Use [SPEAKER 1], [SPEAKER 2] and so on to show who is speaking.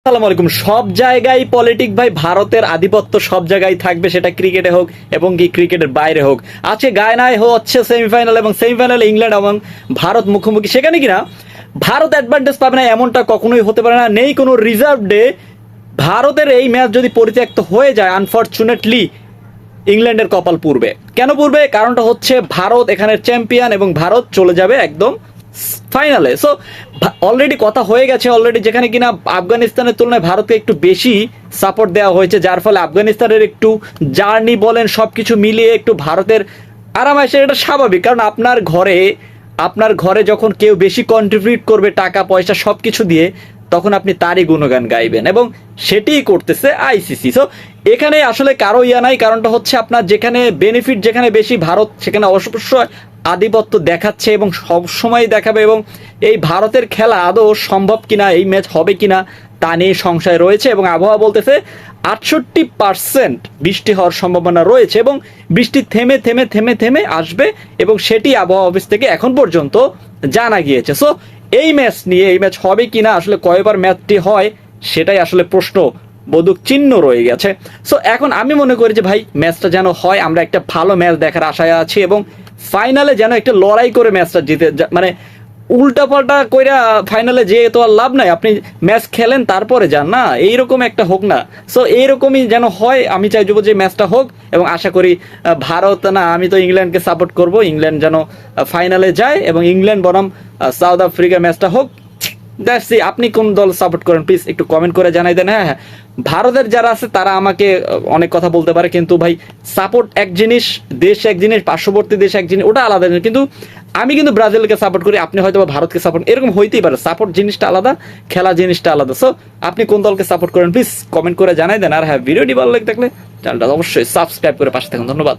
[SPEAKER 1] আসসালামু আলাইকুম। সব জায়গায় পলিটিক ভাই, ভারতের আধিপত্য সব জায়গায় থাকবে, সেটা ক্রিকেটে হোক এবং কি ক্রিকেটের বাইরে হোক। আজকে গায়নায় হচ্ছে সেমিফাইনাল, এবং সেমিফাইনালে ইংল্যান্ড এবং ভারত মুখোমুখি। সেখানে কিনা ভারত অ্যাডভান্টেজ পাবে না এমনটা কখনোই হতে পারে না। নেই কোনো রিজার্ভ ডে। ভারতের এই ম্যাচ যদি পরিত্যক্ত হয়ে যায়, আনফর্চুনেটলি ইংল্যান্ডের কপাল পুড়বে। কেন পুড়বে? কারণটা হচ্ছে ভারত এখানের চ্যাম্পিয়ন এবং ভারত চলে যাবে একদম ফাইনালে। সো অলরেডি কথা হয়ে গেছে অলরেডি, যেখানে কিনা আফগানিস্তানের তুলনায় ভারতকে একটু বেশি সাপোর্ট দেওয়া হয়েছে, যার ফলে আফগানিস্তানের একটু জার্নি বলেন সবকিছু মিলিয়ে একটু ভারতের আরাম আসে। এটা স্বাভাবিক, কারণ আপনার ঘরে যখন কেউ বেশি কন্ট্রিবিউট করবে টাকা পয়সা সবকিছু দিয়ে, তখন আপনি তারই গুণগান গাইবেন, এবং সেটিই করতেছে আইসিসি। সো এখানে আসলে কারো ইয়া নাই। কারণটা হচ্ছে আপনার যেখানে বেনিফিট যেখানে বেশি, ভারত সেখানে অবশ্যই আধিপত্য দেখাচ্ছে এবং সবসময় দেখাবে। এবং এই ভারতের খেলা আদৌ সম্ভব কিনা, এই ম্যাচ হবে কিনা তা নিয়ে সংশয় রয়েছে। এবং আবহাওয়া বলতেছে 68% বৃষ্টি হওয়ার সম্ভাবনা রয়েছে, এবং বৃষ্টি থেমে থেমে থেমে থেমে আসবে, এবং সেটি আবহাওয়া অফিস থেকে এখন পর্যন্ত জানা গিয়েছে। সো এই ম্যাচ নিয়ে, এই ম্যাচ হবে কিনা, আসলে কয়বার ম্যাচটি হয় সেটাই আসলে প্রশ্ন বোধক চিহ্ন রয়ে গেছে। সো এখন আমি মনে করি যে ভাই, ম্যাচটা যেন হয়, আমরা একটা ভালো ম্যাচ দেখার আশায় আছি, এবং ফাইনালে যেন একটা লড়াই করে ম্যাচটা জিতে, মানে উল্টাপাল্টা কইরা ফাইনালে যেয়ে তো আর লাভ নাই। আপনি ম্যাচ খেলেন তারপরে যান না, এইরকম একটা হোক না। সো এইরকমই যেন হয়, আমি চাইবো যে ম্যাচটা হোক, এবং আশা করি ভারত না, আমি তো ইংল্যান্ডকে সাপোর্ট করব, ইংল্যান্ড যেন ফাইনালে যায়, এবং ইংল্যান্ড বনাম সাউথ আফ্রিকা ম্যাচটা হোক। That's it. আপনি কোন দল সাপোর্ট করেন প্লিজ একটু কমেন্ট করে জানাই দেন। হ্যাঁ হ্যাঁ, ভারতের যারা আছে তারা আমাকে অনেক কথা বলতে পারে, কিন্তু ভাই সাপোর্ট এক জিনিস, দেশ এক জিনিস, পার্শ্ববর্তী দেশ এক জিনিস, ওটা আলাদা জিনিস। কিন্তু আমি কিন্তু ব্রাজিলকে সাপোর্ট করি, আপনি হয়তো বা ভারতকে সাপোর্ট, এরকম হইতেই পারে। সাপোর্ট জিনিসটা আলাদা, খেলা জিনিসটা আলাদা। সো আপনি কোন দলকে সাপোর্ট করেন প্লিজ কমেন্ট করে জানাই দেন। আর হ্যাঁ, ভিডিওটি ভালো লাগে থাকলে চ্যানেলটা অবশ্যই সাবস্ক্রাইব করে পাশে থাকুন। ধন্যবাদ।